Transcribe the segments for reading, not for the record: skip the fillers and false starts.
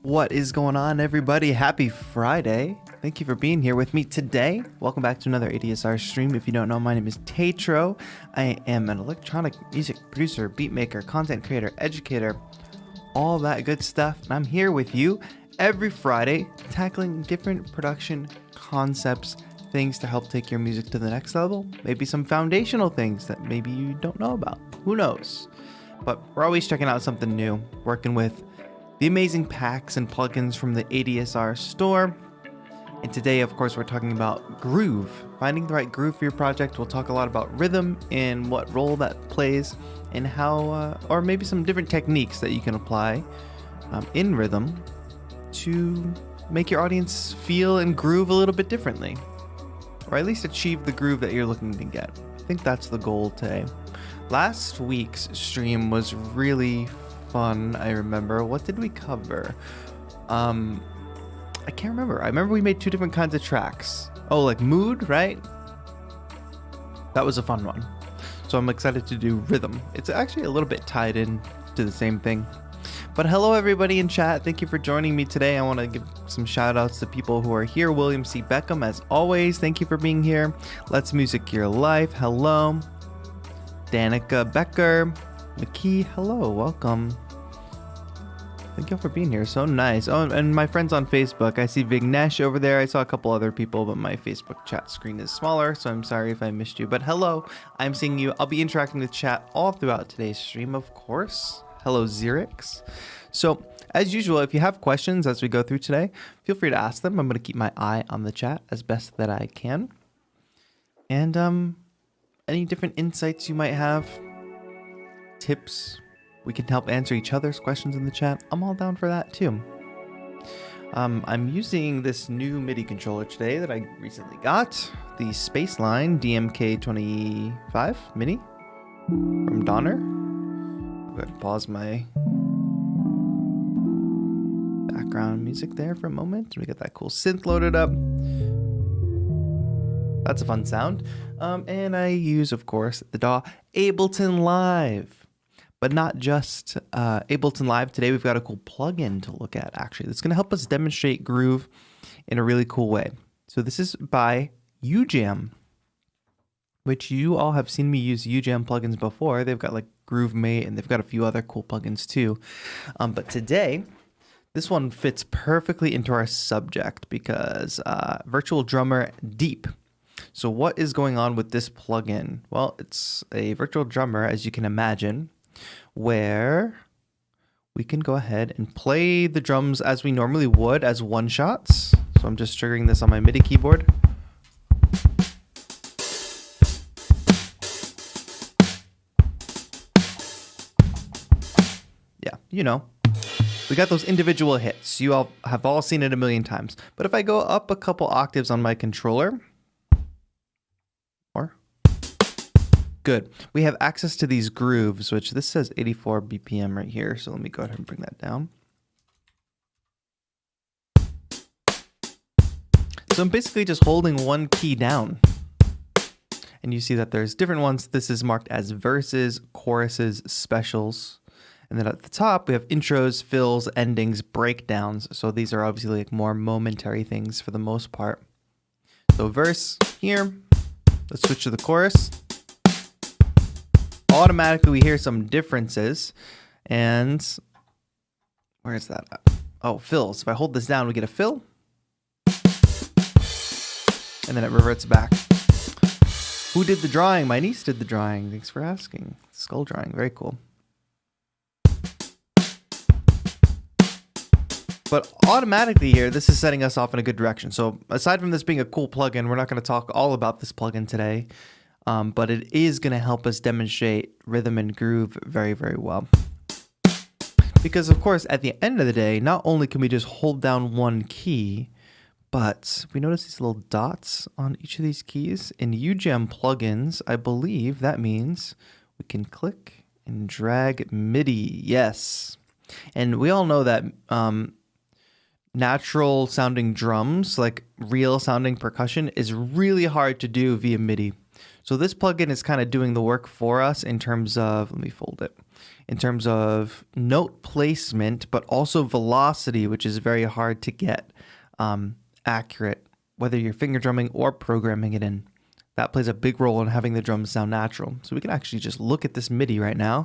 What is going on, everybody? Happy Friday. Thank you for being here with me today. Welcome back to another ADSR stream. If you don't know, my name is Tatro. I am an electronic music producer, beat maker, content creator, educator, all that good stuff. And I'm here with you every Friday tackling different production concepts, things to help take your music to the next level. Maybe some foundational things that maybe you don't know about. Who knows? But we're always checking out something new, working with the amazing packs and plugins from the ADSR store. And today, of course, we're talking about groove, finding the right groove for your project. We'll talk a lot about rhythm and what role that plays and how, or maybe some different techniques that you can apply in rhythm to make your audience feel and groove a little bit differently, or at least achieve the groove that you're looking to get. I think that's the goal today. Last week's stream was really fun. I remember. What did we cover? I can't remember. I remember we made two different kinds of tracks. Oh, like mood, right? That was a fun one. So I'm excited to do rhythm. It's actually a little bit tied in to the same thing. But hello everybody in chat. Thank you for joining me today. I want to give some shout outs to people who are here. William C. Beckham, as always, thank you for being here. Let's Music Your Life. Hello. Danica Becker. McKee, hello, welcome. Thank you for being here. So nice. Oh, and my friends on Facebook. I see Vignesh over there. I saw a couple other people, but my Facebook chat screen is smaller, so I'm sorry if I missed you. But hello, I'm seeing you. I'll be interacting with chat all throughout today's stream, of course. Hello, Xerix. So, as usual, if you have questions as we go through today, feel free to ask them. I'm going to keep my eye on the chat as best that I can. And any different insights you might have, tips, we can help answer each other's questions in the chat. I'm all down for that too. I'm using this new MIDI controller today that I recently got, the Bassline DMK25 MIDI from Donner. I'm going to pause my background music there for a moment. We got that cool synth loaded up. That's a fun sound. And I use, of course, the DAW Ableton Live. But not just Ableton Live. Today we've got a cool plugin to look at, actually. That's going to help us demonstrate groove in a really cool way. So this is by UJAM, which you all have seen me use UJAM plugins before. They've got like GrooveMate, and they've got a few other cool plugins too. But today, this one fits perfectly into our subject because Virtual Drummer Deep. So what is going on with this plugin? Well, it's a virtual drummer, as you can imagine, where we can go ahead and play the drums as we normally would as one shots. So I'm just triggering this on my MIDI keyboard. Yeah, you know, we got those individual hits. You all have all seen it a million times. But if I go up a couple octaves on my controller, good. We have access to these grooves, which this says 84 BPM right here. So let me go ahead and bring that down. So I'm basically just holding one key down. And you see that there's different ones. This is marked as verses, choruses, specials. And then at the top, we have intros, fills, endings, breakdowns. So these are obviously like more momentary things for the most part. So verse here. Let's switch to the chorus. Automatically we hear some differences, and where is that at? Oh, fills. If I hold this down, we get a fill, and then it reverts back. Who did the drawing? My niece did the drawing. Thanks for asking. Skull drawing, very cool. But automatically here, this is setting us off in a good direction. So aside from this being a cool plugin, we're not going to talk all about this plugin today. But it is going to help us demonstrate rhythm and groove very, very well. Because, of course, at the end of the day, not only can we just hold down one key, but we notice these little dots on each of these keys. In UJAM plugins, I believe that means we can click and drag MIDI. Yes. And we all know that natural sounding drums, like real sounding percussion, is really hard to do via MIDI. So this plugin is kind of doing the work for us in terms of, let me fold it. in terms of note placement, but also velocity, which is very hard to get accurate, whether you're finger drumming or programming it in. That plays a big role in having the drums sound natural. So we can actually just look at this MIDI right now.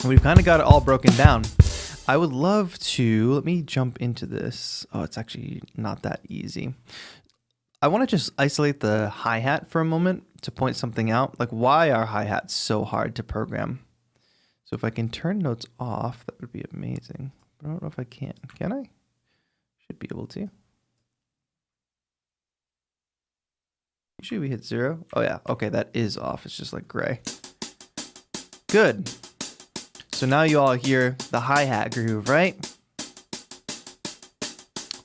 And we've kind of got it all broken down. I would love to, let me jump into this. Oh, it's actually not that easy. I want to just isolate the hi-hat for a moment to point something out. Like, why are hi-hats so hard to program? So if I can turn notes off, that would be amazing. But I don't know if I can. Can I? Should be able to. Usually we hit 0. Oh yeah, okay, that is off. It's just like gray. Good. So now you all hear the hi-hat groove, right?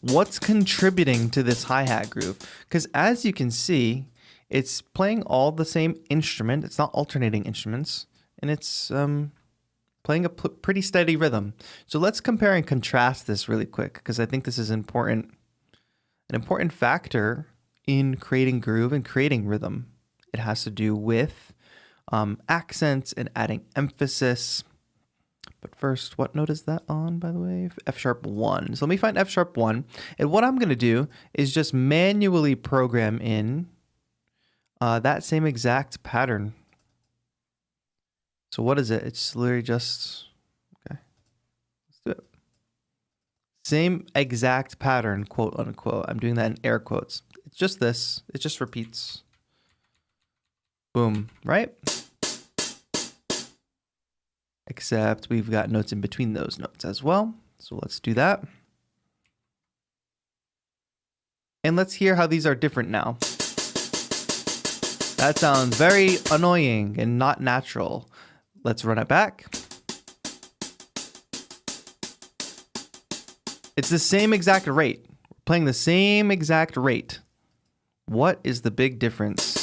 What's contributing to this hi-hat groove? Because as you can see, it's playing all the same instrument. It's not alternating instruments, and it's playing a pretty steady rhythm. So let's compare and contrast this really quick, because I think this is important. An important factor in creating groove and creating rhythm. It has to do with accents and adding emphasis. But first, what note is that on, by the way? F#1. So let me find F#1. And what I'm going to do is just manually program in that same exact pattern. So what is it? It's literally just, okay, let's do it. Same exact pattern, quote unquote. I'm doing that in air quotes. It's just this. It just repeats. Boom, right? Except we've got notes in between those notes as well. So let's do that. And let's hear how these are different now. That sounds very annoying and not natural. Let's run it back. It's the same exact rate. We're playing the same exact rate. What is the big difference?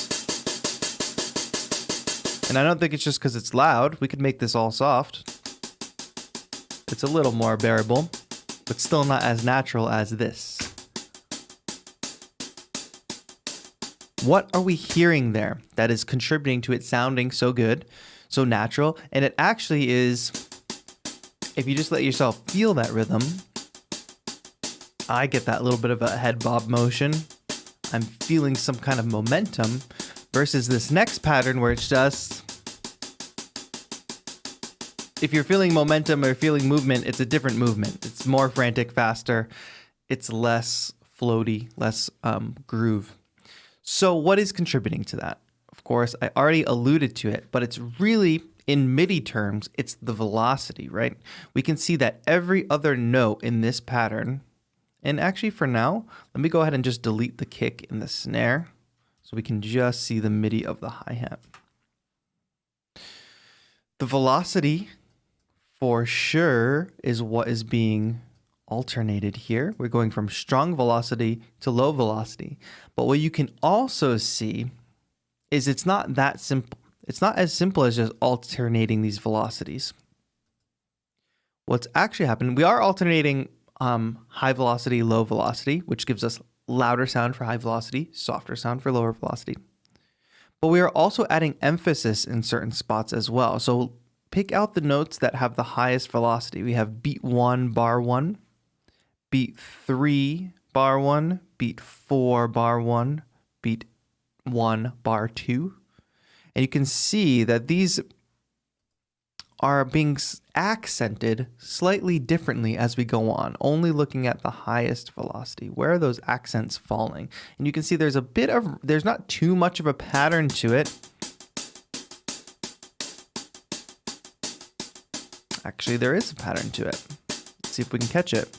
And I don't think it's just because it's loud. We could make this all soft. It's a little more bearable, but still not as natural as this. What are we hearing there that is contributing to it sounding so good, so natural? And it actually is, if you just let yourself feel that rhythm, I get that little bit of a head bob motion. I'm feeling some kind of momentum versus this next pattern where it's just, if you're feeling momentum or feeling movement, it's a different movement. It's more frantic, faster. It's less floaty, less groove. So what is contributing to that? Of course, I already alluded to it, but it's really, in MIDI terms, it's the velocity, right? We can see that every other note in this pattern, and actually for now, let me go ahead and just delete the kick in the snare so we can just see the MIDI of the hi-hat. The velocity, for sure, is what is being alternated here. We're going from strong velocity to low velocity. But what you can also see is it's not that simple. It's not as simple as just alternating these velocities. What's actually happening, we are alternating high velocity, low velocity, which gives us louder sound for high velocity, softer sound for lower velocity. But we are also adding emphasis in certain spots as well. So pick out the notes that have the highest velocity. We have beat 1, bar 1, beat 3, bar 1, beat 4, bar 1, beat 1, bar 2. And you can see that these are being accented slightly differently as we go on, only looking at the highest velocity. Where are those accents falling? And you can see there's there's not too much of a pattern to it. Actually, there is a pattern to it. Let's see if we can catch it.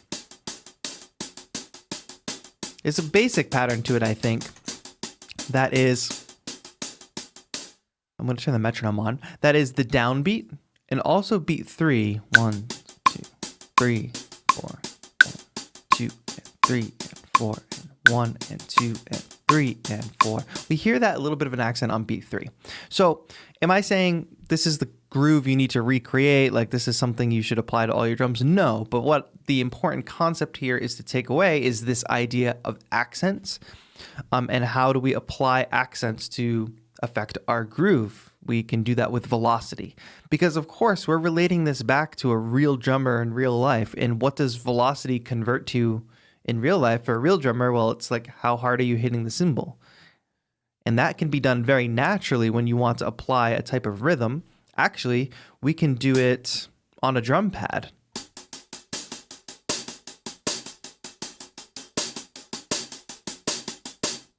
It's a basic pattern to it, I think. That is, I'm going to turn the metronome on. That is the downbeat and also beat 3. 1, 2, 3, 4, 1, 2, and 3, and 4, and 1, and 2, and 3, and 4. We hear that a little bit of an accent on beat 3. So am I saying this is the groove you need to recreate, like this is something you should apply to all your drums? No, but what the important concept here is to take away is this idea of accents, and how do we apply accents to affect our groove. We can do that with velocity because, of course, we're relating this back to a real drummer in real life. And what does velocity convert to in real life for a real drummer? Well, it's like, how hard are you hitting the cymbal? And that can be done very naturally when you want to apply a type of rhythm. Actually, we can do it on a drum pad.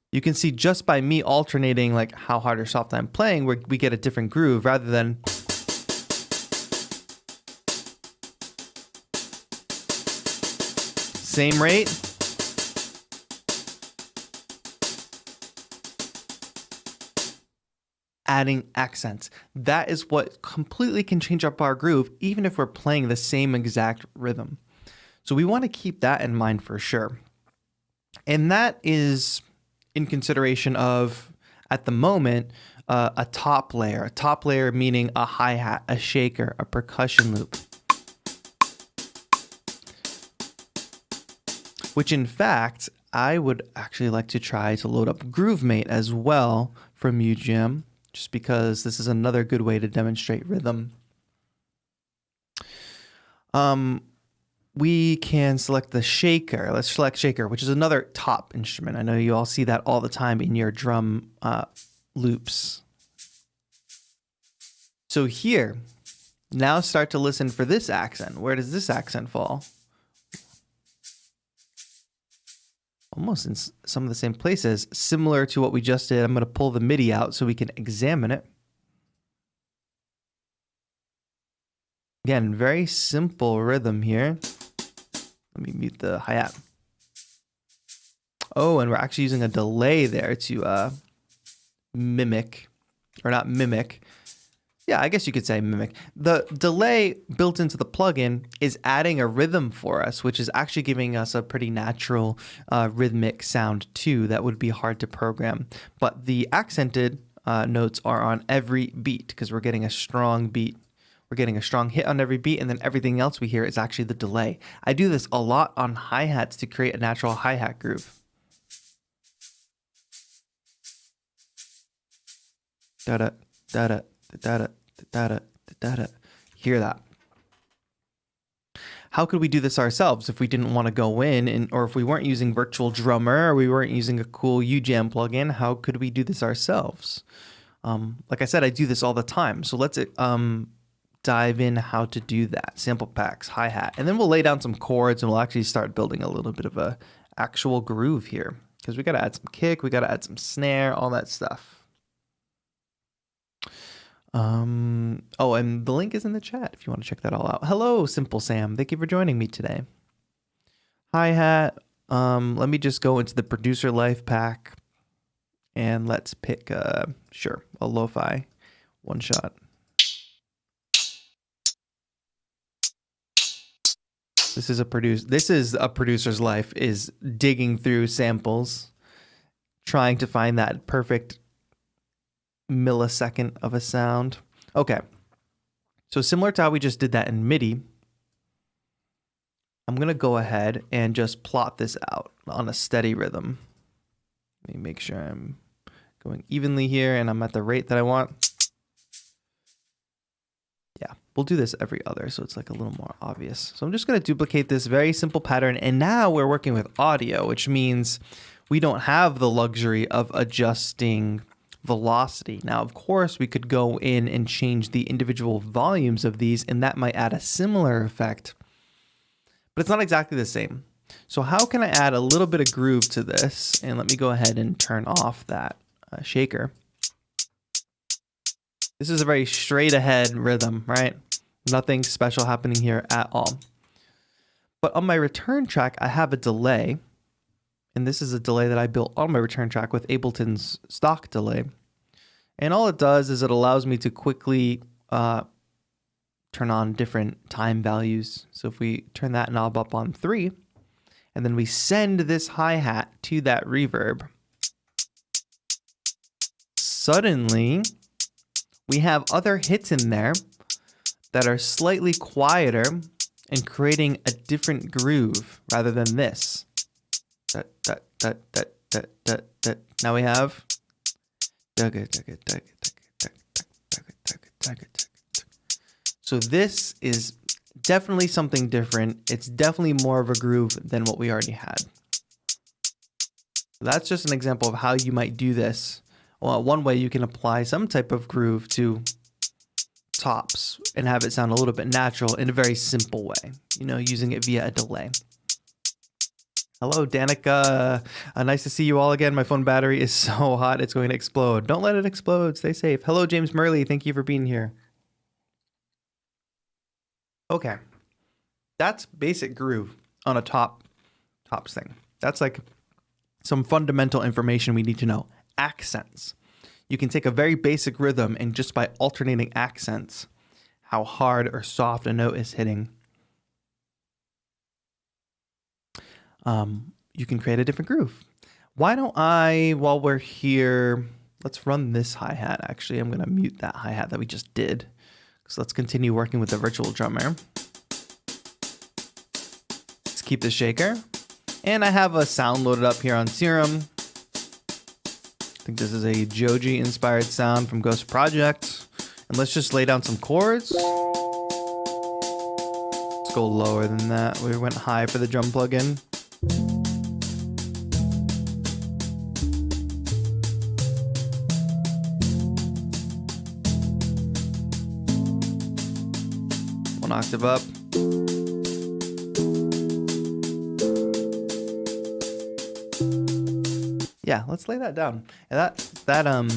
You can see just by me alternating like how hard or soft I'm playing, we get a different groove rather than same rate. Adding accents. That is what completely can change up our groove, even if we're playing the same exact rhythm. So we want to keep that in mind for sure. And that is in consideration of, at the moment, a top layer. A top layer meaning a hi-hat, a shaker, a percussion loop. Which in fact, I would actually like to try to load up GrooveMate as well from UJAM, just because this is another good way to demonstrate rhythm. We can select the shaker. Let's select shaker, which is another top instrument. I know you all see that all the time in your drum loops. So here, now start to listen for this accent. Where does this accent fall? Almost in some of the same places, similar to what we just did. I'm going to pull the MIDI out so we can examine it. Again, very simple rhythm here. Let me mute the hi-hat. Oh, and we're actually using a delay there to mimic, or not mimic. Yeah, I guess you could say mimic. The delay built into the plugin is adding a rhythm for us, which is actually giving us a pretty natural rhythmic sound too that would be hard to program. But the accented notes are on every beat because we're getting a strong beat. We're getting a strong hit on every beat, and then everything else we hear is actually the delay. I do this a lot on hi-hats to create a natural hi-hat groove. Da-da, da-da, da-da, da-da, da-da. Hear that. How could we do this ourselves if we didn't want to go in, or if we weren't using Virtual Drummer, or we weren't using a cool UJAM plugin? How could we do this ourselves? Like I said, I do this all the time. So let's dive in how to do that. Sample packs, hi-hat, and then we'll lay down some chords and we'll actually start building a little bit of a actual groove here because we got to add some kick, we got to add some snare, all that stuff. Oh, and the link is in the chat if you want to check that all out. Hello, Simple Sam. Thank you for joining me today. Hi-hat. Let me just go into the producer life pack and let's pick sure, a lo-fi one shot. This is a producer's life, is digging through samples, trying to find that perfect millisecond of a sound. Okay. So similar to how we just did that in MIDI, I'm going to go ahead and just plot this out on a steady rhythm. Let me make sure I'm going evenly here and I'm at the rate that I want. Yeah, we'll do this every other, so it's like a little more obvious. So I'm just going to duplicate this very simple pattern, and now we're working with audio, which means we don't have the luxury of adjusting velocity. Now, of course, we could go in and change the individual volumes of these, and that might add a similar effect, but it's not exactly the same. So how can I add a little bit of groove to this? And let me go ahead and turn off that shaker. This is a very straight ahead rhythm, right? Nothing special happening here at all. But on my return track, I have a delay. And this is a delay that I built on my return track with Ableton's stock delay. And all it does is it allows me to quickly turn on different time values. So if we turn that knob up on 3, and then we send this hi-hat to that reverb, suddenly we have other hits in there that are slightly quieter and creating a different groove rather than this. Now we have So this is definitely something different. It's definitely more of a groove than what we already had. That's just an example of how you might do this. Well, one way you can apply some type of groove to tops and have it sound a little bit natural in a very simple way, you know, using it via a delay. Hello, Danica. Nice to see you all again. My phone battery is so hot, it's going to explode. Don't let it explode. Stay safe. Hello, James Murley. Thank you for being here. Okay. That's basic groove on a tops thing. That's like some fundamental information we need to know. Accents. You can take a very basic rhythm and just by alternating accents, how hard or soft a note is hitting, you can create a different groove. Why don't I, while we're here, let's run this hi-hat. Actually, I'm going to mute that hi-hat that we just did. So let's continue working with the virtual drummer. Let's keep the shaker. And I have a sound loaded up here on Serum. I think this is a Joji inspired sound from Ghost Project. And let's just lay down some chords. Let's go lower than that. We went high for the drum plugin. One octave up. Yeah, let's lay that down. And I'm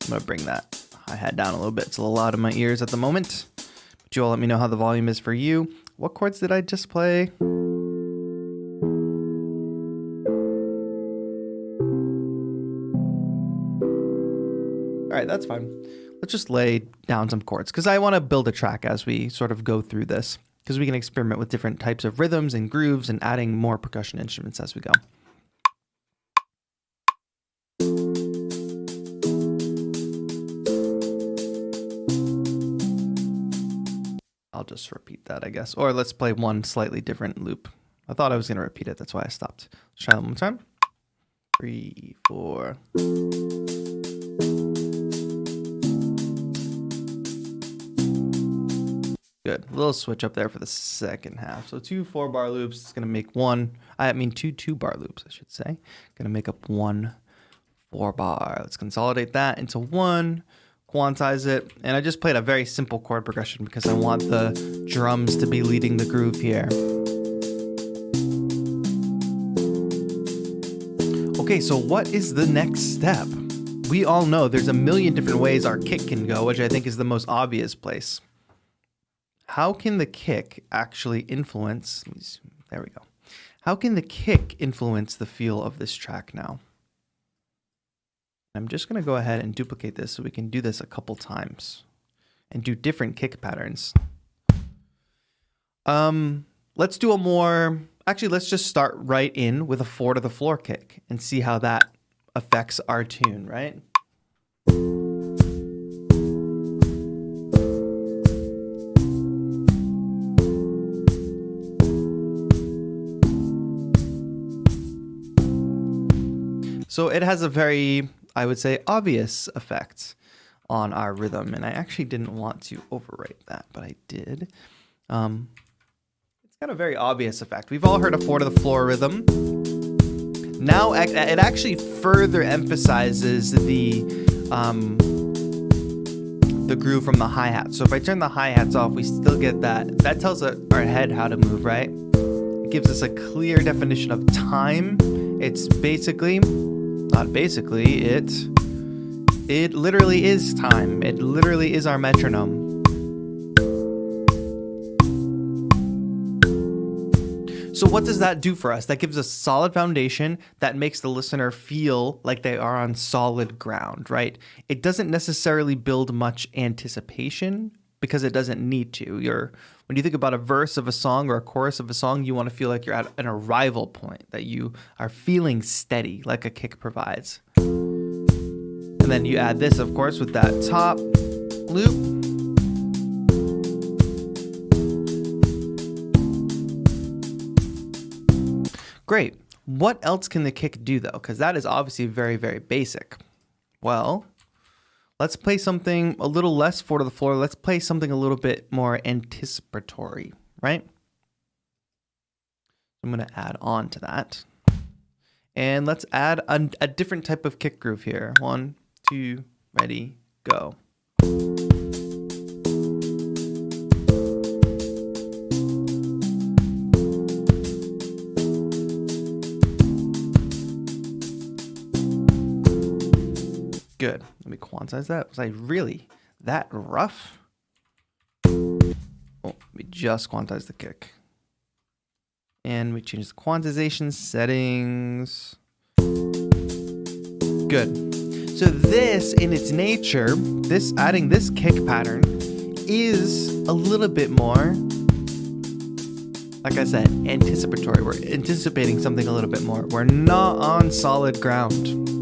gonna bring that hi-hat down a little bit. It's a little loud in my ears at the moment. But you all let me know how the volume is for you. What chords did I just play? All right, that's fine. Let's just lay down some chords because I want to build a track as we sort of go through this, because we can experiment with different types of rhythms and grooves and adding more percussion instruments as we go. I'll just repeat that, I guess. Or let's play one slightly different loop. I thought I was going to repeat it. That's why I stopped. Let's try that one more time. 3, 4. Good. A little switch up there for the second half. So 2 4-bar loops. It's going to make two 2-bar loops, I should say. Going to make up 1 4-bar. Let's consolidate that into 1. Quantize it, and I just played a very simple chord progression because I want the drums to be leading the groove here. Okay, so what is the next step? We all know there's a million different ways our kick can go, which I think is the most obvious place. How can the kick actually influence, there we go. How can the kick influence the feel of this track now? I'm just going to go ahead and duplicate this so we can do this a couple times and do different kick patterns. Let's do a more, actually, let's just start right in with a 4 to the floor kick and see how that affects our tune, right? So it has a very, I would say, obvious effect on our rhythm, and I actually didn't want to overwrite that, but I did. It's got a very obvious effect. We've all heard a 4 to the floor rhythm. Now it actually further emphasizes the groove from the hi-hat. So if I turn the hi-hats off, we still get that. That tells our head how to move, right? It gives us a clear definition of time. It's basically, not basically, it literally is time. It literally is our metronome. So what does that do for us? That gives a solid foundation that makes the listener feel like they are on solid ground, right? It doesn't necessarily build much anticipation because it doesn't need to. When you think about a verse of a song or a chorus of a song, you want to feel like you're at an arrival point, that you are feeling steady like a kick provides. And then you add this, of course, with that top loop. Great. What else can the kick do, though? Because that is obviously very, very basic. Well, Let's play something a little less 4 to the floor. Let's play something a little bit more anticipatory, right? I'm going to add on to that. And let's add a different type of kick groove here. 1, 2, ready, go. Good. Let me quantize that. Was I really that rough? Oh, let me just quantize the kick. And we change the quantization settings. Good. So this, in its nature, adding this kick pattern is a little bit more, like I said, anticipatory. We're anticipating something a little bit more. We're not on solid ground.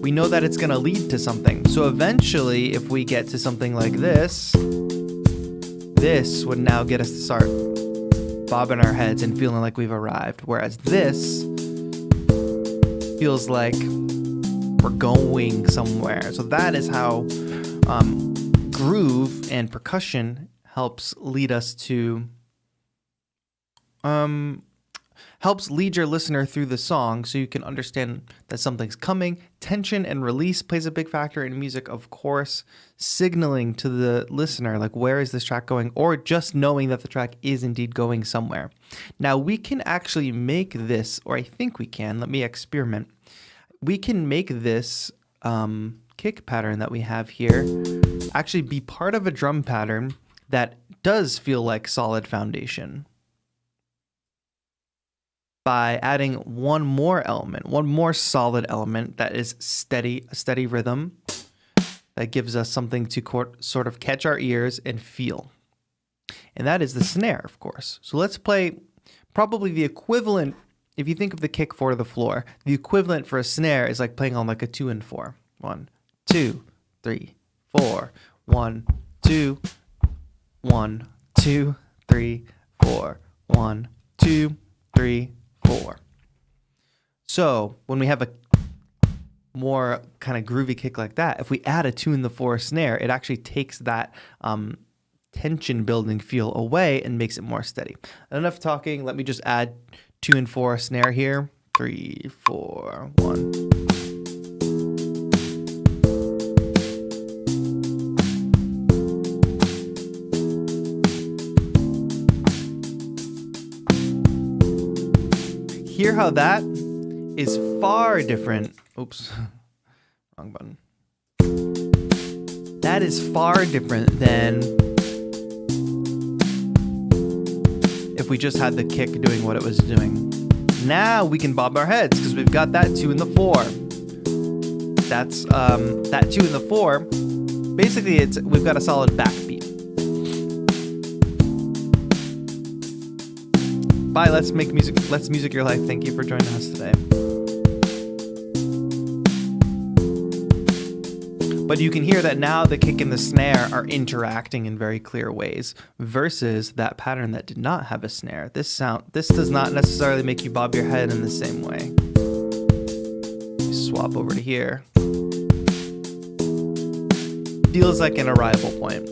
We know that it's going to lead to something. So eventually, if we get to something like this, this would now get us to start bobbing our heads and feeling like we've arrived. Whereas this feels like we're going somewhere. So that is how groove and percussion helps lead us to helps lead your listener through the song so you can understand that something's coming. Tension and release plays a big factor in music, of course. Signaling to the listener, like, where is this track going? Or just knowing that the track is indeed going somewhere. Now, we can actually make this, or I think we can. Let me experiment. We can make this kick pattern that we have here actually be part of a drum pattern that does feel like solid foundation, by adding one more element, one more solid element that is steady, a steady rhythm that gives us something to sort of catch our ears and feel. And that is the snare, of course. So let's play probably the equivalent. If you think of the kick 4 to the floor, the equivalent for a snare is like playing on like a 2 and 4. 1, 2, 3, 4. 1, 2, 1, 2, 3, 4. 1, 2, 3, 4. So when we have a more kind of groovy kick like that, if we add a 2 in the 4 snare, it actually takes that tension building feel away and makes it more steady. Enough talking. Let me just add 2 and 4 snare here. 3, 4, 1. Hear how that is far different. Oops, wrong button. That is far different than if we just had the kick doing what it was doing. Now we can bob our heads because we've got that 2 in the 4. That's that 2 in the 4. Basically, we've got a solid backbeat. Bye, let's make music. Let's music your life. Thank you for joining us today. But you can hear that now the kick and the snare are interacting in very clear ways versus that pattern that did not have a snare. This does not necessarily make you bob your head in the same way. Swap over to here. Feels like an arrival point.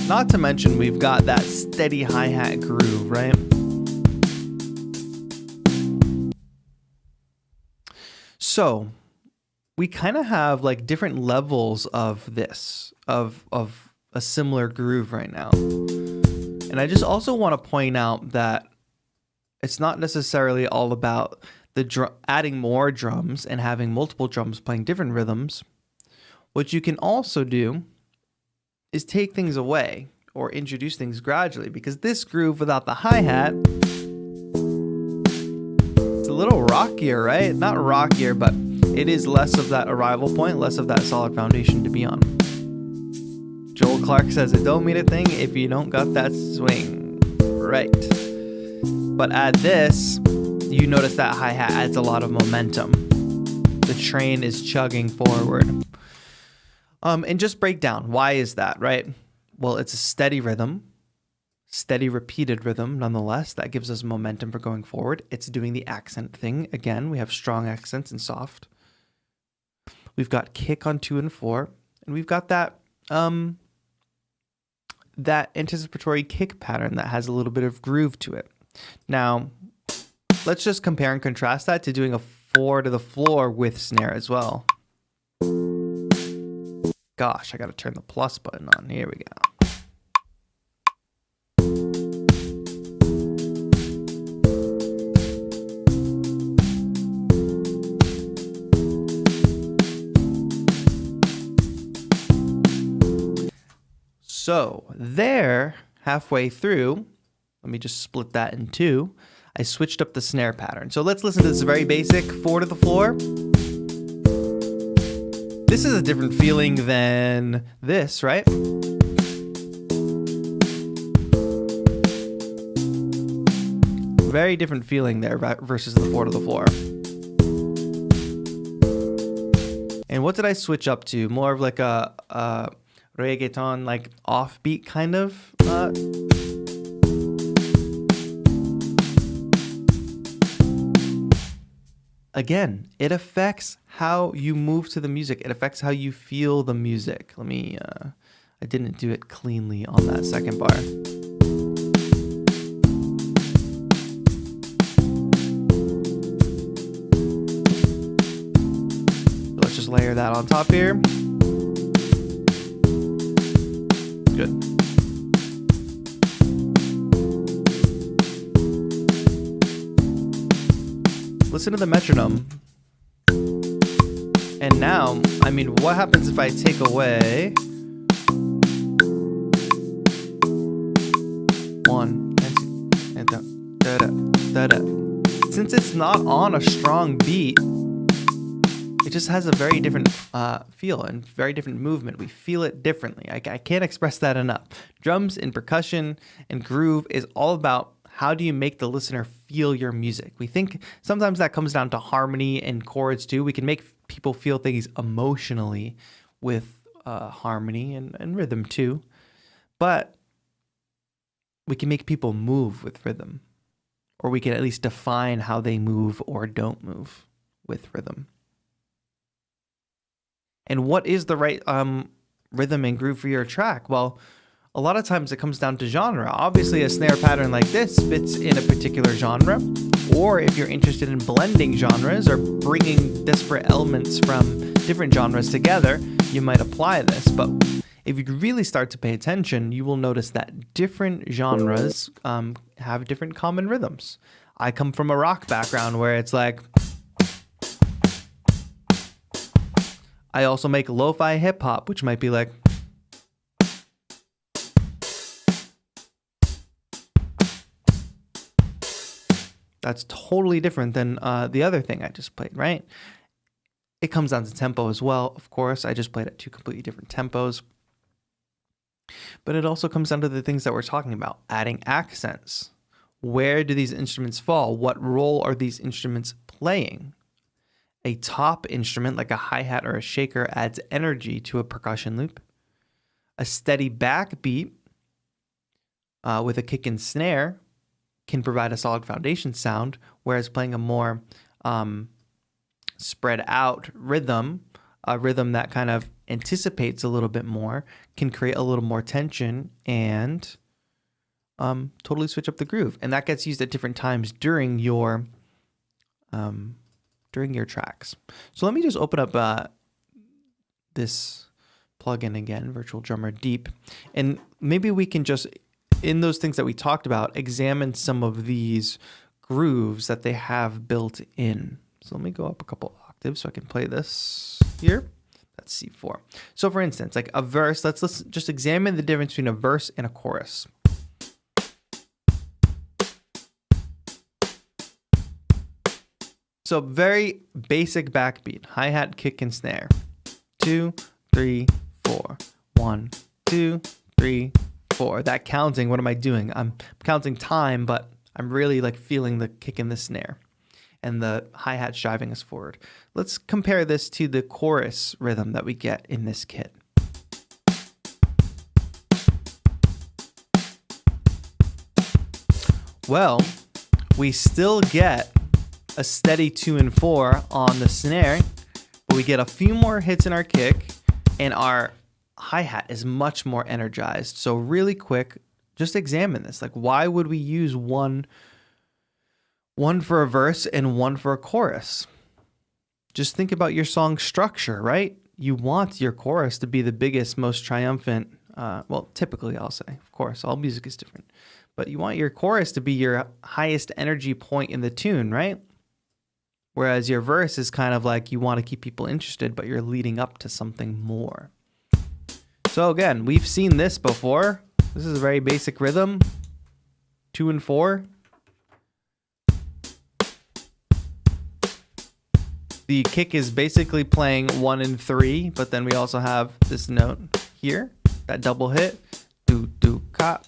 Not to mention we've got that steady hi-hat groove, right? So we kind of have like different levels of this, of a similar groove right now. And I just also want to point out that it's not necessarily all about adding more drums and having multiple drums playing different rhythms. What you can also do is take things away or introduce things gradually, because this groove without the hi-hat, it's a little rockier, right? Not rockier, but it is less of that arrival point, less of that solid foundation to be on. Joel Clark says it don't mean a thing if you don't got that swing. Right. But add this, you notice that hi-hat adds a lot of momentum. The train is chugging forward. And just break down, why is that, right? Well, it's a steady rhythm, steady repeated rhythm nonetheless, that gives us momentum for going forward. It's doing the accent thing. Again, we have strong accents and soft. We've got kick on 2 and 4, and we've got that that anticipatory kick pattern that has a little bit of groove to it. Now, let's just compare and contrast that to doing a 4 to the floor with snare as well. Gosh, I gotta turn the plus button on. Here we go. So there, halfway through, let me just split that in two. I switched up the snare pattern. So let's listen to this very basic 4 to the floor. This is a different feeling than this, right? Very different feeling there versus the 4 to the floor. And what did I switch up to? More of like a reggaeton, like offbeat kind of. Again, it affects how you move to the music. It affects how you feel the music. Let me, I didn't do it cleanly on that second bar. Let's just layer that on top here. Good. Listen to the metronome. And now, I mean, what happens if I take away 1 and 2 and da da da da? Since it's not on a strong beat, it just has a very different feel and very different movement. We feel it differently. I can't express that enough. Drums and percussion and groove is all about how do you make the listener feel your music. We think sometimes that comes down to harmony and chords too. We can make people feel things emotionally with harmony and rhythm too. But we can make people move with rhythm. Or we can at least define how they move or don't move with rhythm. And what is the right rhythm and groove for your track? Well, a lot of times it comes down to genre. Obviously, a snare pattern like this fits in a particular genre. Or if you're interested in blending genres or bringing disparate elements from different genres together, you might apply this. But if you really start to pay attention, you will notice that different genres have different common rhythms. I come from a rock background where it's like, I also make lo-fi hip hop, which might be like, that's totally different than the other thing I just played, right? It comes down to tempo as well, of course. I just played at 2 completely different tempos. But it also comes down to the things that we're talking about, adding accents. Where do these instruments fall? What role are these instruments playing? A top instrument like a hi-hat or a shaker adds energy to a percussion loop. A steady backbeat with a kick and snare can provide a solid foundation sound, whereas playing a more spread out rhythm, a rhythm that kind of anticipates a little bit more, can create a little more tension and totally switch up the groove. And that gets used at different times during your tracks. So let me just open up this plugin again, Virtual Drummer Deep, and maybe we can just, in those things that we talked about, examine some of these grooves that they have built in. So let me go up a couple octaves so I can play this here. That's C4. So for instance, like a verse, let's just examine the difference between a verse and a chorus. So very basic backbeat, hi-hat, kick, and snare. 2, 3, 4. 1, 2, 3, 4. That counting, what am I doing? I'm counting time, but I'm really like feeling the kick and the snare and the hi-hat driving us forward. Let's compare this to the chorus rhythm that we get in this kit. Well, we still get a steady 2 and 4 on the snare, We get a few more hits in our kick, and our hi-hat is much more energized. So really quick, just examine this. Like, why would we use one for a verse and one for a chorus? Just think about your song structure, right? You want your chorus to be the biggest, most triumphant. Well, typically I'll say, of course, all music is different. But you want your chorus to be your highest energy point in the tune, right? Whereas your verse is kind of like you want to keep people interested, but you're leading up to something more. So again, we've seen this before. This is a very basic rhythm. 2 and 4. The kick is basically playing 1 and 3, but then we also have this note here, that double hit, do do ka.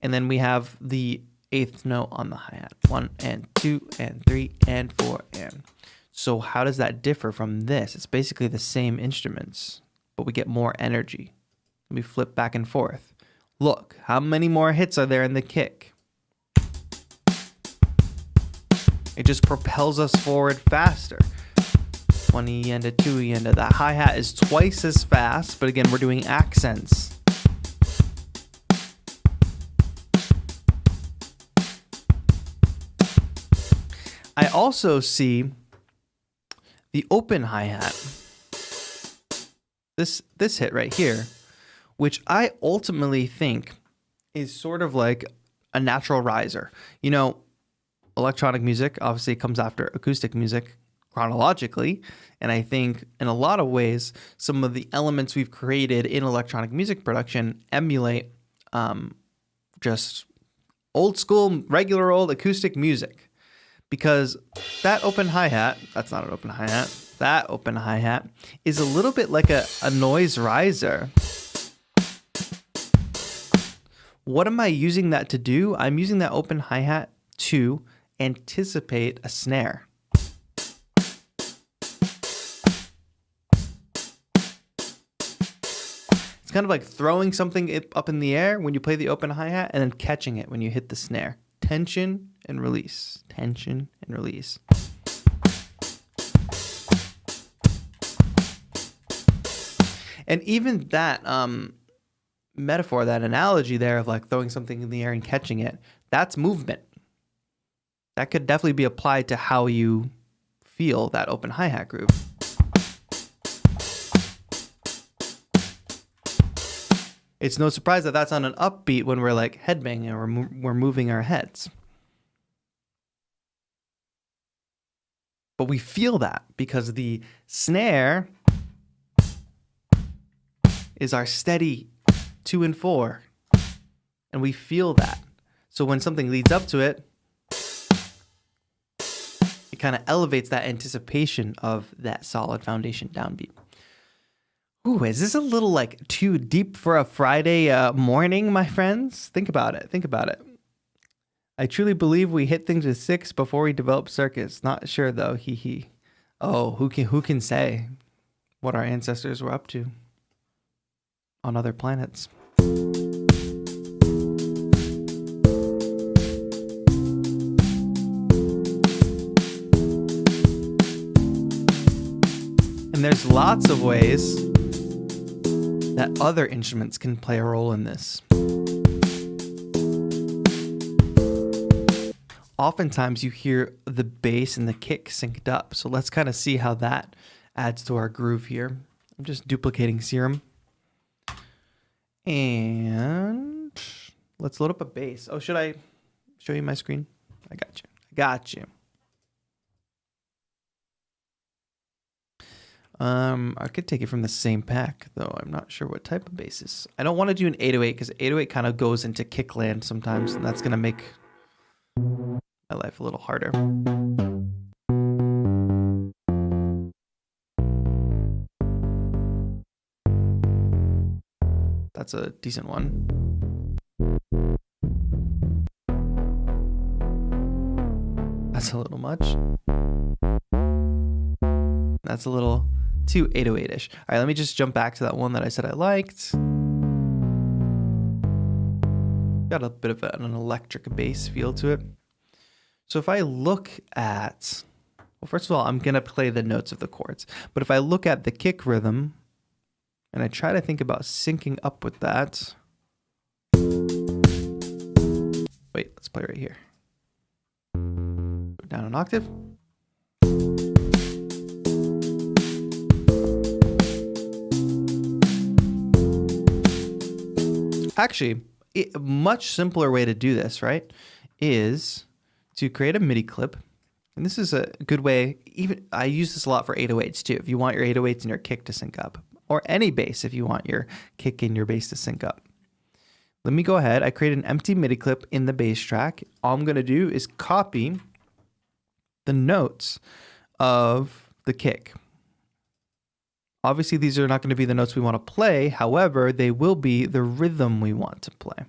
And then we have the 8th note on the hi-hat. 1 and 2 and 3 and 4 and. So how does that differ from this? It's basically the same instruments, but we get more energy. Let me flip back and forth. Look, how many more hits are there in the kick? It just propels us forward faster. 1 E and a 2 E and a. That hi-hat is twice as fast, but again, we're doing accents. I also see the open hi-hat, this hit right here, which I ultimately think is sort of like a natural riser. You know, electronic music obviously comes after acoustic music chronologically, and I think in a lot of ways, some of the elements we've created in electronic music production emulate just old school, regular old acoustic music. Because that open hi-hat, that's not an open hi-hat, that open hi-hat is a little bit like a noise riser. What am I using that to do? I'm using that open hi-hat to anticipate a snare. It's kind of like throwing something up in the air when you play the open hi-hat and then catching it when you hit the snare. Tension and release. Tension and release. And even that metaphor, that analogy there of like throwing something in the air and catching it, that's movement. That could definitely be applied to how you feel that open hi-hat groove. It's no surprise that that's on an upbeat when we're like headbanging and we're moving our heads. But we feel that because the snare is our steady 2 and 4. And we feel that. So when something leads up to it, it kind of elevates that anticipation of that solid foundation downbeat. Ooh, is this a little like too deep for a Friday morning, my friends? Think about it. Think about it. I truly believe we hit things with 6 before we developed circuits. Not sure though. Hee hee. Oh, who can say what our ancestors were up to on other planets? And there's lots of ways that other instruments can play a role in this. Oftentimes you hear the bass and the kick synced up. So let's kind of see how that adds to our groove here. I'm just duplicating Serum. And let's load up a bass. Oh, should I show you my screen? I got you. I got you. I could take it from the same pack, though. I'm not sure what type of bass. I don't want to do an 808 because 808 kind of goes into kick land sometimes, and that's going to make my life a little harder. That's a decent one. That's a little much. That's a little too 808-ish. All right, let me just jump back to that one that I said I liked. Got a bit of an electric bass feel to it. So if I look at Well, first of all, I'm going to play the notes of the chords. But if I look at the kick rhythm and I try to think about syncing up with that. Wait, let's play right here. Go down an octave. Actually, a much simpler way to do this, right, is to create a MIDI clip. And this is a good way. Even I use this a lot for 808s too. If you want your 808s and your kick to sync up, or any bass if you want your kick and your bass to sync up. Let me go ahead. I create an empty MIDI clip in the bass track. All I'm going to do is copy the notes of the kick. Obviously, these are not going to be the notes we want to play. However, they will be the rhythm we want to play.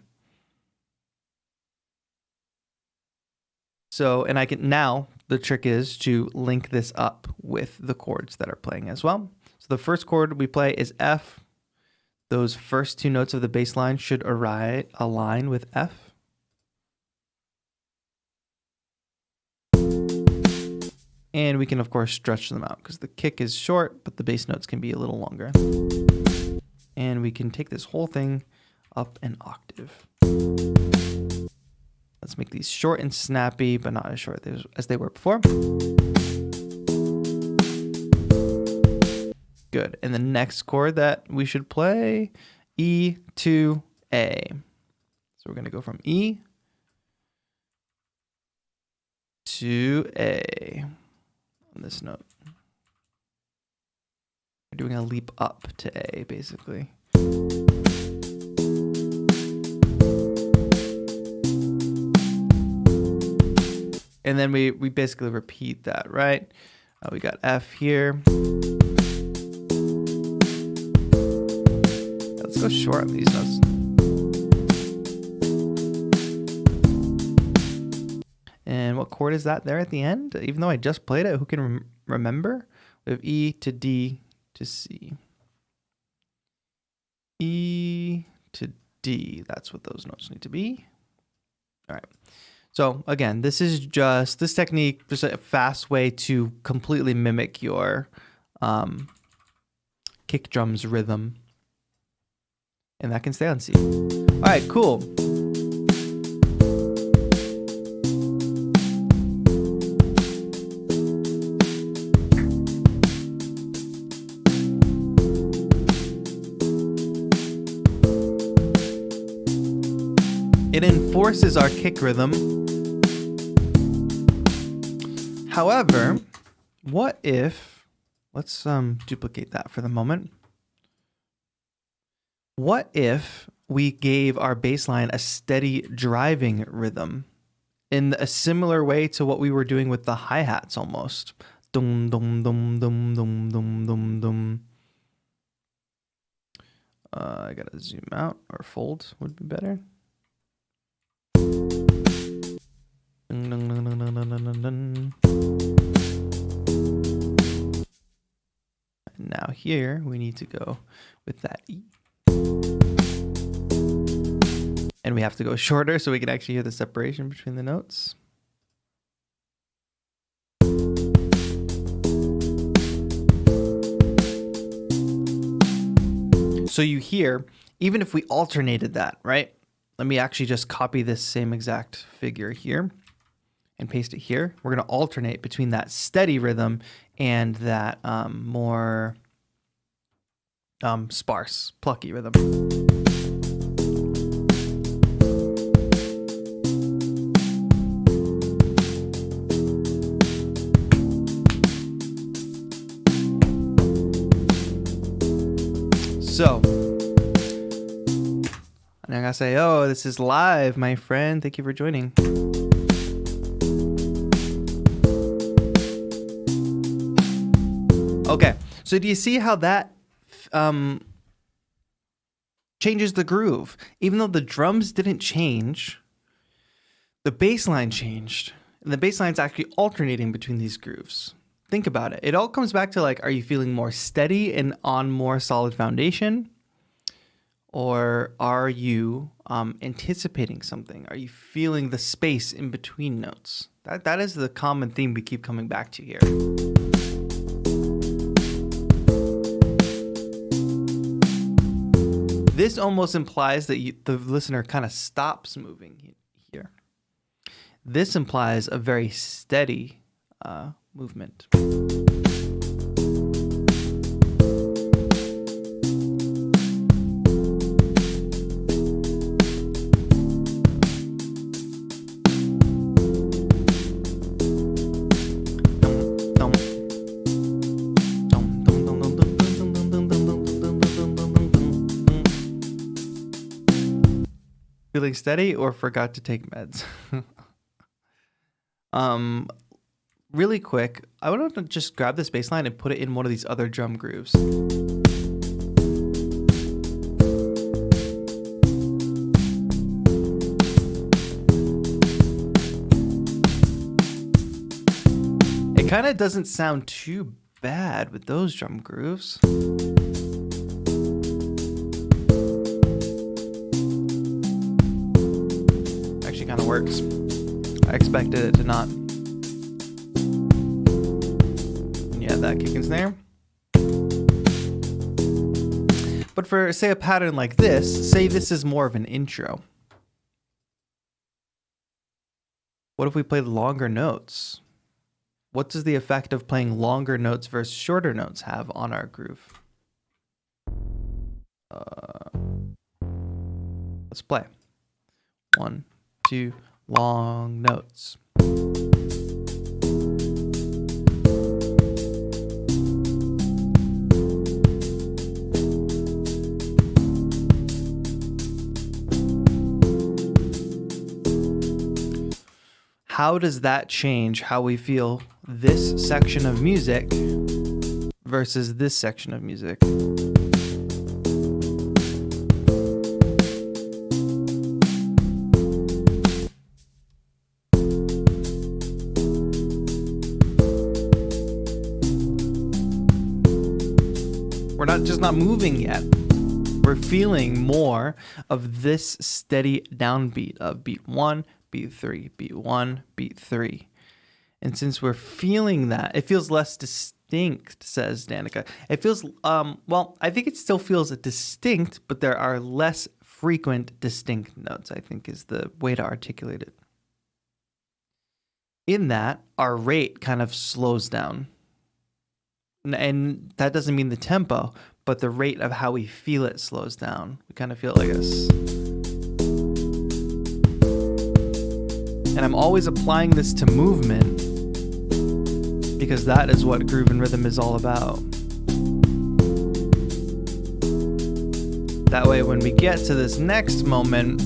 So, and I can now, the trick is to link this up with the chords that are playing as well. So the first chord we play is F. Those first two notes of the bass line should align with F. And we can, of course, stretch them out because the kick is short, but the bass notes can be a little longer. And we can take this whole thing up an octave. Let's make these short and snappy, but not as short as they were before. Good. And the next chord that we should play, E to A. So we're going to go from E to A on this note. We're doing a leap up to A, basically. And then we basically repeat that, right? We got F here. Let's go short on these notes. And what chord is that there at the end? Even though I just played it, who can remember? We have E to D to C. E to D. That's what those notes need to be. All right. So again, this technique, just a fast way to completely mimic your kick drum's rhythm. And that can stay on C. All right, cool. It enforces our kick rhythm. However, what if, let's duplicate that for the moment. What if we gave our bass line a steady driving rhythm in a similar way to what we were doing with the hi-hats almost? Dum, dum, dum, dum, dum, dum, dum, dum. I gotta zoom out, or fold would be better. Dun, dun, dun, dun, dun, dun, dun, dun. And now here we need to go with that E. And we have to go shorter so we can actually hear the separation between the notes. So you hear, even if we alternated that, right? Let me actually just copy this same exact figure here and paste it here. We're going to alternate between that steady rhythm and that more sparse, plucky rhythm. So, and I gotta say, oh, this is live, my friend. Thank you for joining. Okay, so do you see how that changes the groove? Even though the drums didn't change, the bass line changed. And the bass line's actually alternating between these grooves. Think about it. It all comes back to, like, are you feeling more steady and on more solid foundation? Or are you anticipating something? Are you feeling the space in between notes? That is the common theme we keep coming back to here. This almost implies that the listener kind of stops moving here. This implies a very steady movement. Feeling steady or forgot to take meds? Really quick, I want to just grab this bass line and put it in one of these other drum grooves. It kind of doesn't sound too bad with those drum grooves. Actually kind of works. I expected it to not. Yeah, that kick and snare. But for, say, a pattern like this, say this is more of an intro. What if we played longer notes? What does the effect of playing longer notes versus shorter notes have on our groove? Let's play. 1, 2, long notes. How does that change how we feel this section of music versus this section of music? We're not moving yet. We're feeling more of this steady downbeat of beat 1, beat 3, beat 1, beat 3. And since we're feeling that, it feels less distinct, says Danica. It feels, well, I think it still feels distinct, but there are less frequent distinct notes, I think is the way to articulate it. In that, our rate kind of slows down. And that doesn't mean the tempo, but the rate of how we feel it slows down. We kind of feel it like this. And I'm always applying this to movement because that is what groove and rhythm is all about. That way, when we get to this next moment,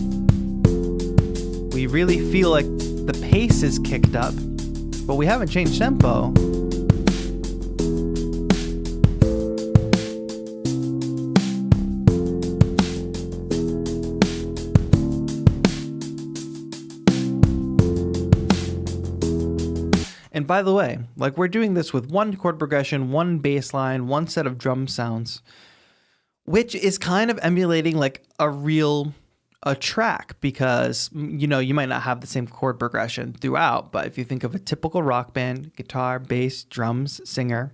we really feel like the pace is kicked up, but we haven't changed tempo. And by the way, like we're doing this with one chord progression, one bass line, one set of drum sounds, which is kind of emulating like a track because, you know, you might not have the same chord progression throughout, but if you think of a typical rock band, guitar, bass, drums, singer,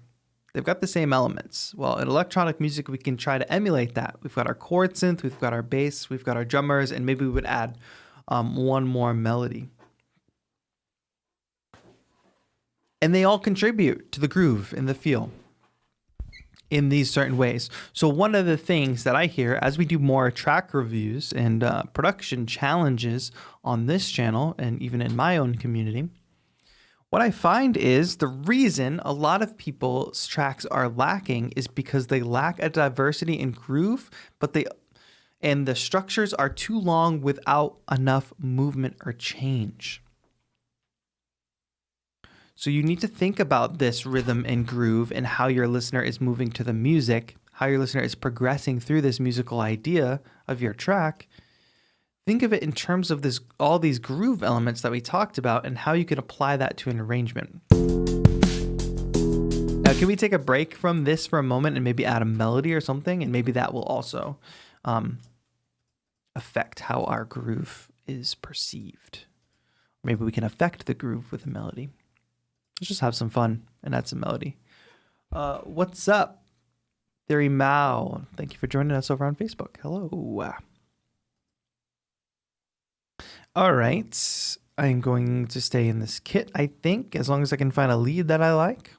they've got the same elements. Well, in electronic music, we can try to emulate that. We've got our chord synth, we've got our bass, we've got our drummers, and maybe we would add one more melody. And they all contribute to the groove and the feel in these certain ways. So one of the things that I hear as we do more track reviews and production challenges on this channel and even in my own community, what I find is the reason a lot of people's tracks are lacking is because they lack a diversity in groove, and the structures are too long without enough movement or change. So you need to think about this rhythm and groove and how your listener is moving to the music, how your listener is progressing through this musical idea of your track. Think of it in terms of all these groove elements that we talked about and how you can apply that to an arrangement. Now, can we take a break from this for a moment and maybe add a melody or something? And maybe that will also affect how our groove is perceived. Maybe we can affect the groove with a melody. Let's just have some fun and add some melody. What's up, Theory Mao? Thank you for joining us over on Facebook. Hello. All right. I'm going to stay in this kit, I think, as long as I can find a lead that I like.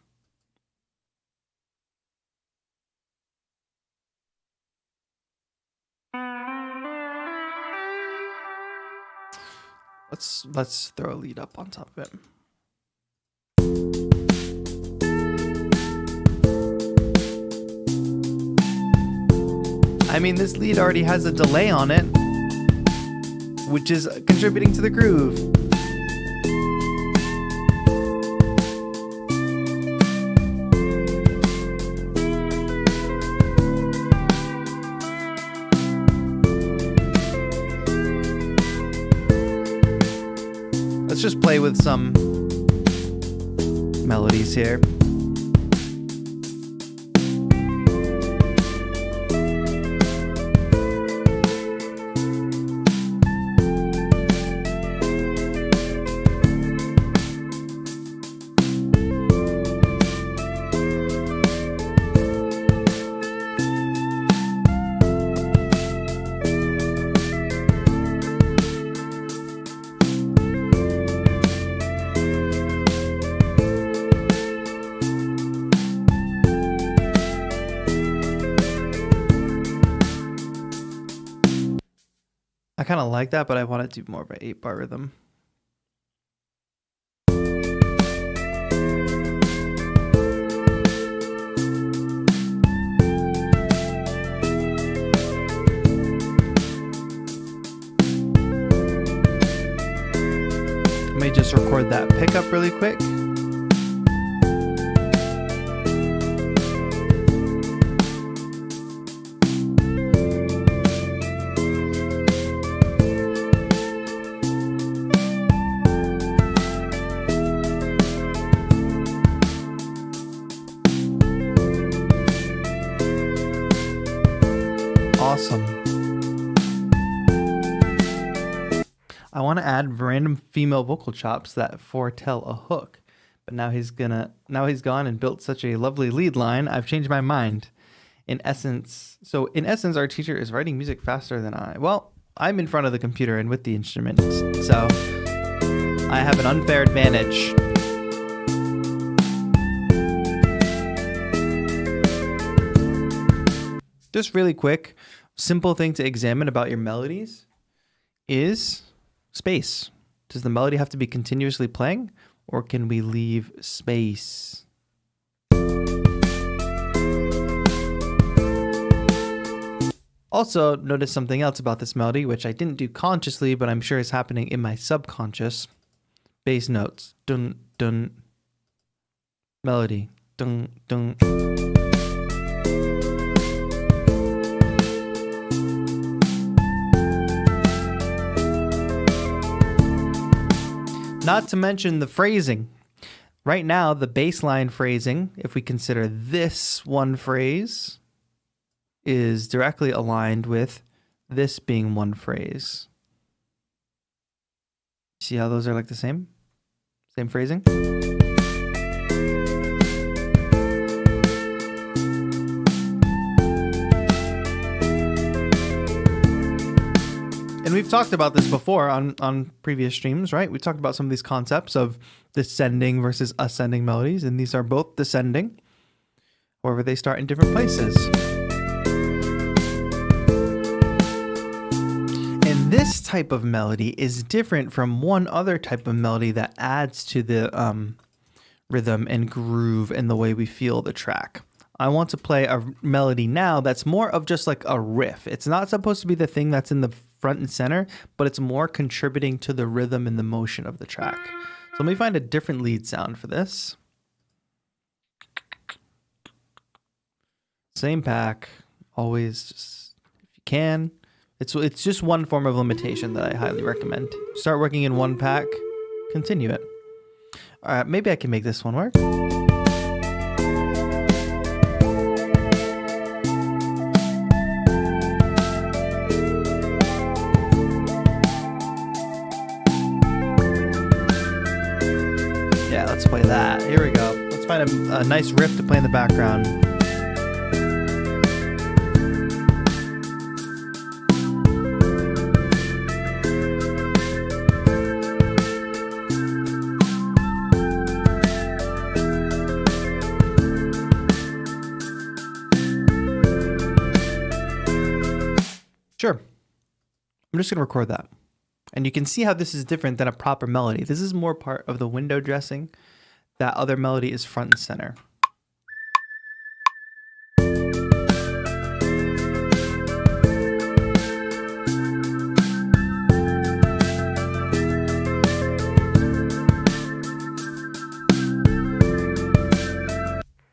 Let's throw a lead up on top of it. I mean, this lead already has a delay on it, which is contributing to the groove. Let's just play with some melodies here. I kind of like that, but I want to do more of an 8-bar rhythm. Let me just record that pickup really quick. Awesome. I want to add random female vocal chops that foretell a hook, but now he's gone and built such a lovely lead line. I've changed my mind. In essence, our teacher is writing music faster than I. Well, I'm in front of the computer and with the instrument, so I have an unfair advantage. Just really quick, simple thing to examine about your melodies is space. Does the melody have to be continuously playing, or can we leave space? Also, notice something else about this melody, which I didn't do consciously, but I'm sure is happening in my subconscious. Bass notes. Dun, dun. Melody. Dun, dun. Not to mention the phrasing. Right now, the bassline phrasing, if we consider this one phrase, is directly aligned with this being one phrase. See how those are like the same? Same phrasing? And we've talked about this before on previous streams, right? We talked about some of these concepts of descending versus ascending melodies, and these are both descending. However, they start in different places. And this type of melody is different from one other type of melody that adds to the rhythm and groove and the way we feel the track. I want to play a melody now that's more of just like a riff. It's not supposed to be the thing that's in the front and center, but it's more contributing to the rhythm and the motion of the track. So let me find a different lead sound for this. Same pack, always, just if you can. It's just one form of limitation that I highly recommend. Start working in one pack, continue it. All right, maybe I can make this one work. let's play that. Here we go. Let's find a nice riff to play in the background. Sure. I'm just going to record that. And you can see how this is different than a proper melody. This is more part of the window dressing. That other melody is front and center.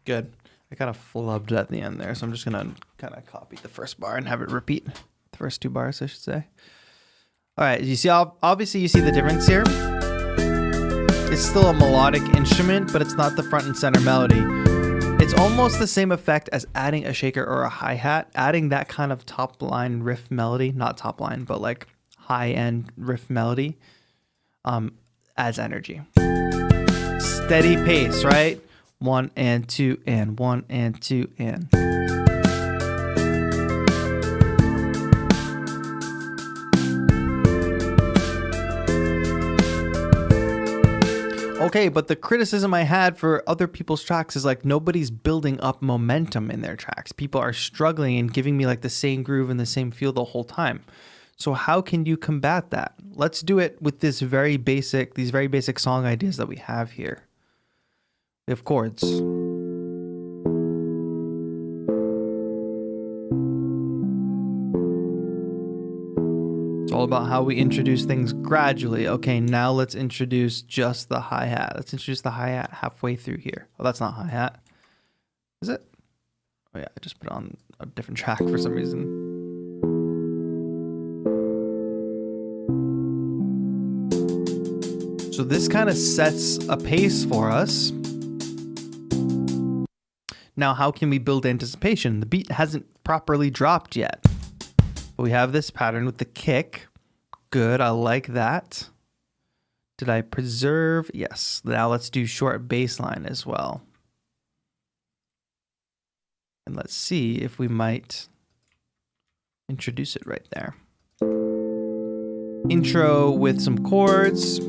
Good. I kind of flubbed at the end there, so I'm just going to kind of copy the first bar and have it repeat. The first two bars, I should say. All right, you see, obviously you see the difference here. It's still a melodic instrument, but it's not the front and center melody. It's almost the same effect as adding a shaker or a hi-hat, adding that kind of top line riff melody, not top line, but like high-end riff melody, adds energy. Steady pace, right? 1 and 2 and 1 and 2 and. Okay, but the criticism I had for other people's tracks is like nobody's building up momentum in their tracks. People are struggling and giving me like the same groove and the same feel the whole time. So how can you combat that? Let's do it with these very basic song ideas that we have here. We have chords. It's all about how we introduce things gradually. Okay, now let's introduce just the hi-hat. Let's introduce the hi-hat halfway through here. Oh, that's not hi-hat. Is it? Oh yeah, I just put it on a different track for some reason. So this kind of sets a pace for us. Now, how can we build anticipation? The beat hasn't properly dropped yet. But we have this pattern with the kick. Good, I like that. Did I preserve? Yes. Now let's do short bass line as well. And let's see if we might introduce it right there. Intro with some chords.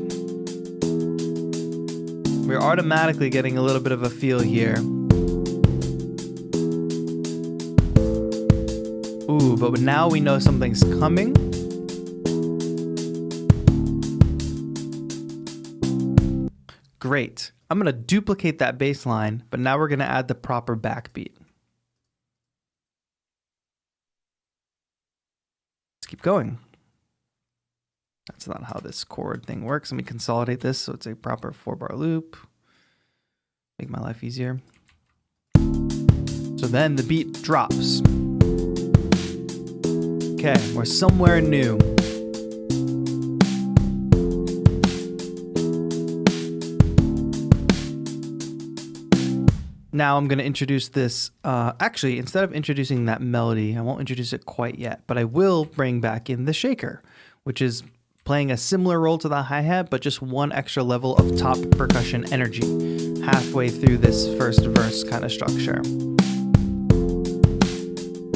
We're automatically getting a little bit of a feel here. Ooh, but now we know something's coming. Great. I'm going to duplicate that bass line, but now we're going to add the proper backbeat. Let's keep going. That's not how this chord thing works. Let me consolidate this so it's a proper 4-bar loop. Make my life easier. So then the beat drops. Okay, we're somewhere new. Now I'm going to introduce this. Actually, instead of introducing that melody, I won't introduce it quite yet, but I will bring back in the shaker, which is playing a similar role to the hi-hat, but just one extra level of top percussion energy halfway through this first verse kind of structure.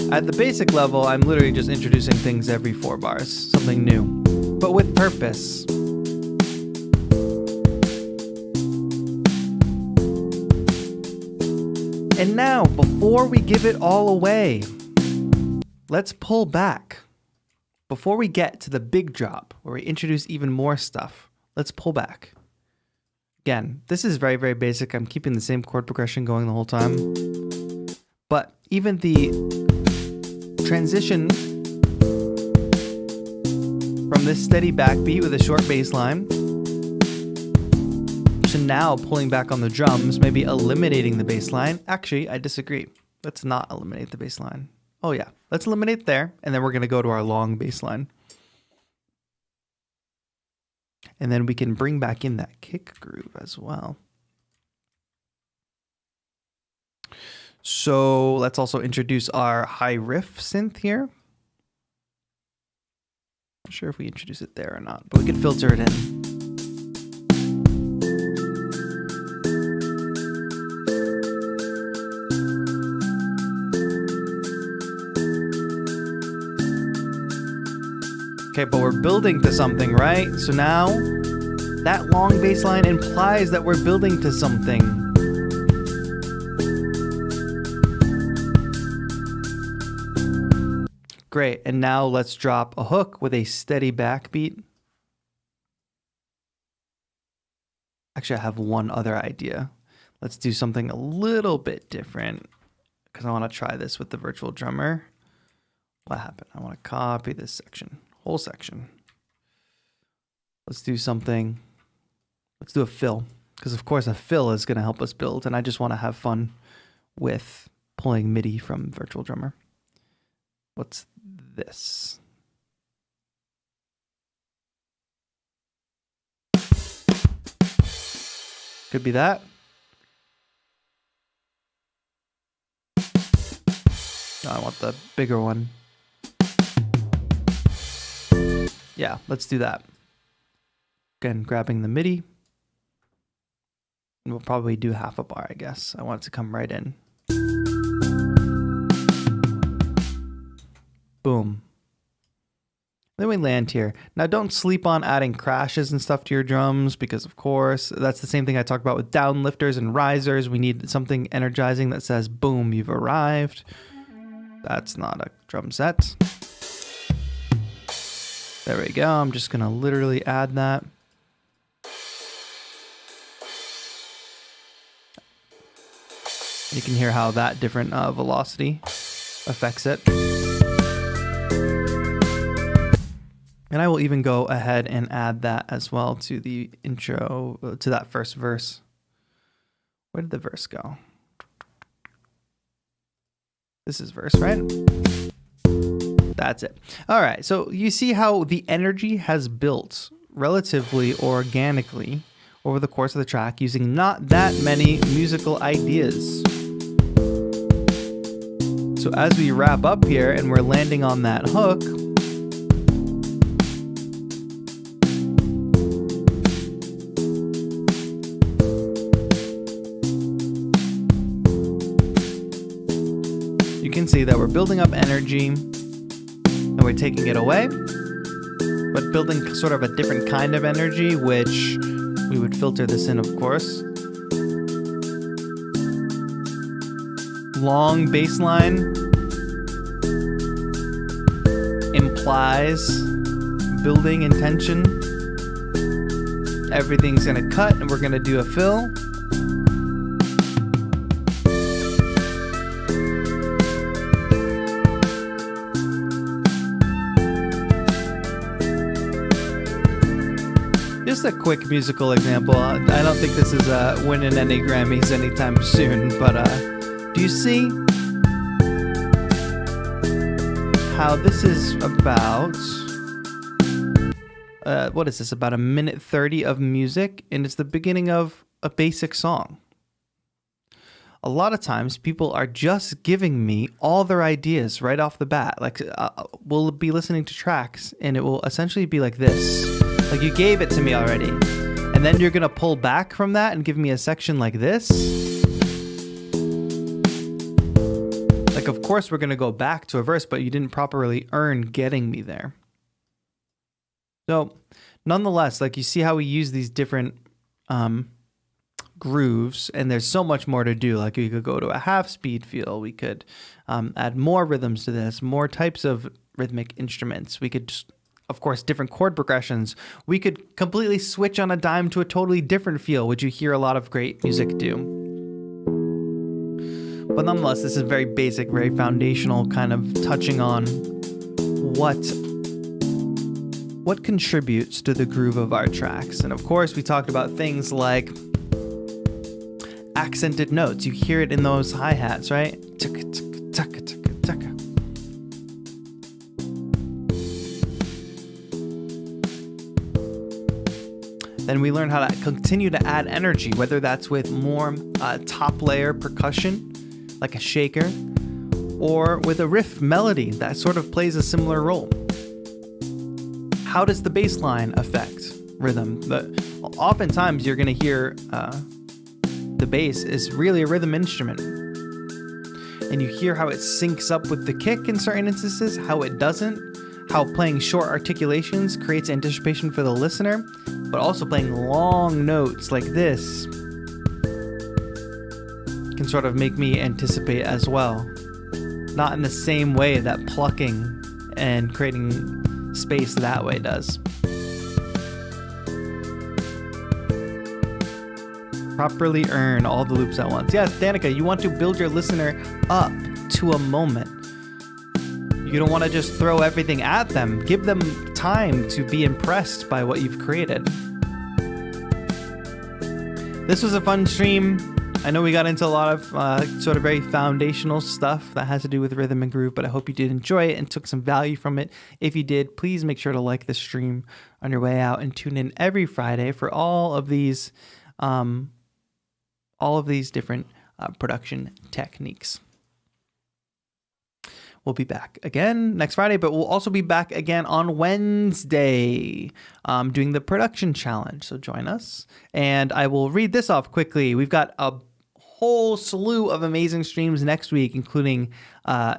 At the basic level, I'm literally just introducing things every 4 bars, something new, but with purpose. And now, before we give it all away, let's pull back. Before we get to the big drop, where we introduce even more stuff, let's pull back. Again, this is very, very basic. I'm keeping the same chord progression going the whole time. But even the transition from this steady backbeat with a short bass line to now pulling back on the drums, maybe eliminating the bass line. Actually, I disagree. Let's not eliminate the bass line. Oh yeah, let's eliminate there, and then we're going to go to our long bass line. And then we can bring back in that kick groove as well. So let's also introduce our high riff synth here. Not sure if we introduce it there or not, but we could filter it in. Okay, but we're building to something, right? So now that long bass line implies that we're building to something. Great, and now let's drop a hook with a steady backbeat. Actually, I have one other idea. Let's do something a little bit different because I want to try this with the virtual drummer. What happened? I want to copy this section, whole section. Let's do something. Let's do a fill, because of course a fill is going to help us build, and I just want to have fun with pulling MIDI from virtual drummer. What's this? Could be that. No, I want the bigger one. Yeah, let's do that. Again, grabbing the MIDI. And we'll probably do half a bar, I guess. I want it to come right in. Boom. Then we land here. Now don't sleep on adding crashes and stuff to your drums, because of course, that's the same thing I talked about with downlifters and risers. We need something energizing that says, boom, you've arrived. That's not a drum set. There we go. I'm just gonna literally add that. You can hear how that different velocity affects it. And I will even go ahead and add that as well to the intro, to that first verse. Where did the verse go? This is verse, right? That's it. All right, so you see how the energy has built relatively organically over the course of the track using not that many musical ideas. So as we wrap up here and we're landing on that hook, you can see that we're building up energy and we're taking it away, but building sort of a different kind of energy, which we would filter this in, of course. Long bass line implies building intention. Everything's gonna cut and we're gonna do a fill. Just a quick musical example. I don't think this is winning any Grammys anytime soon, but do you see how this is about, what is this, about 1:30 of music, and it's the beginning of a basic song. A lot of times people are just giving me all their ideas right off the bat. Like we'll be listening to tracks and it will essentially be like this. Like you gave it to me already. And then you're gonna pull back from that and give me a section like this. Like of course we're gonna go back to a verse, but you didn't properly earn getting me there. So nonetheless, like you see how we use these different grooves, and there's so much more to do. Like we could go to a half speed feel, we could add more rhythms to this, more types of rhythmic instruments. We could just, of course, different chord progressions. We could completely switch on a dime to a totally different feel, which you hear a lot of great music do. But nonetheless, this is very basic, very foundational, kind of touching on what contributes to the groove of our tracks. And of course, we talked about things like accented notes. You hear it in those hi-hats, right? Then we learn how to continue to add energy, whether that's with more top layer percussion, like a shaker, or with a riff melody that sort of plays a similar role. How does the bass line affect rhythm? Oftentimes you're going to hear the bass is really a rhythm instrument. And you hear how it syncs up with the kick in certain instances, how it doesn't, how playing short articulations creates anticipation for the listener, but also playing long notes like this can sort of make me anticipate as well. Not in the same way that plucking and creating space that way does. Properly earn all the loops at once. Yes, Danica, you want to build your listener up to a moment. You don't want to just throw everything at them. Give them time to be impressed by what you've created. This was a fun stream. I know we got into a lot of sort of very foundational stuff that has to do with rhythm and groove, but I hope you did enjoy it and took some value from it. If you did, please make sure to like the stream on your way out and tune in every Friday for all of these different production techniques. We'll be back again next Friday, but we'll also be back again on Wednesday doing the production challenge. So join us. And I will read this off quickly. We've got a whole slew of amazing streams next week, including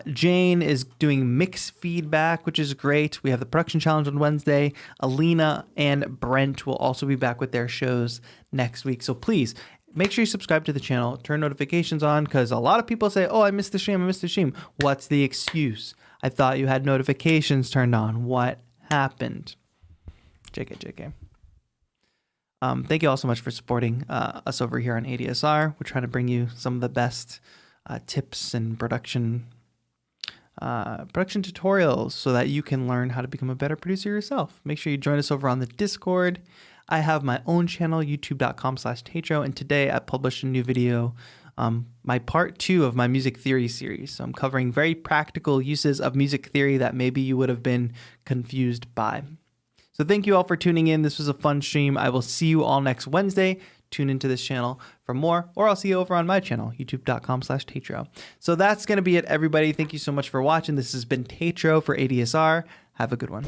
Jane is doing mix feedback, which is great. We have the production challenge on Wednesday. Alina and Brent will also be back with their shows next week. So please, make sure you subscribe to the channel, turn notifications on, because a lot of people say, oh, I missed the stream. What's the excuse? I thought you had notifications turned on. What happened? JK. Thank you all so much for supporting us over here on ADSR. We're trying to bring you some of the best tips and production tutorials so that you can learn how to become a better producer yourself. Make sure you join us over on the Discord. I have my own channel, youtube.com/Tatro, and today I published a new video, my part 2 of my music theory series. So I'm covering very practical uses of music theory that maybe you would have been confused by. So thank you all for tuning in. This was a fun stream. I will see you all next Wednesday. Tune into this channel for more, or I'll see you over on my channel, youtube.com/Tatro. So that's going to be it, everybody. Thank you so much for watching. This has been Tatro for ADSR. Have a good one.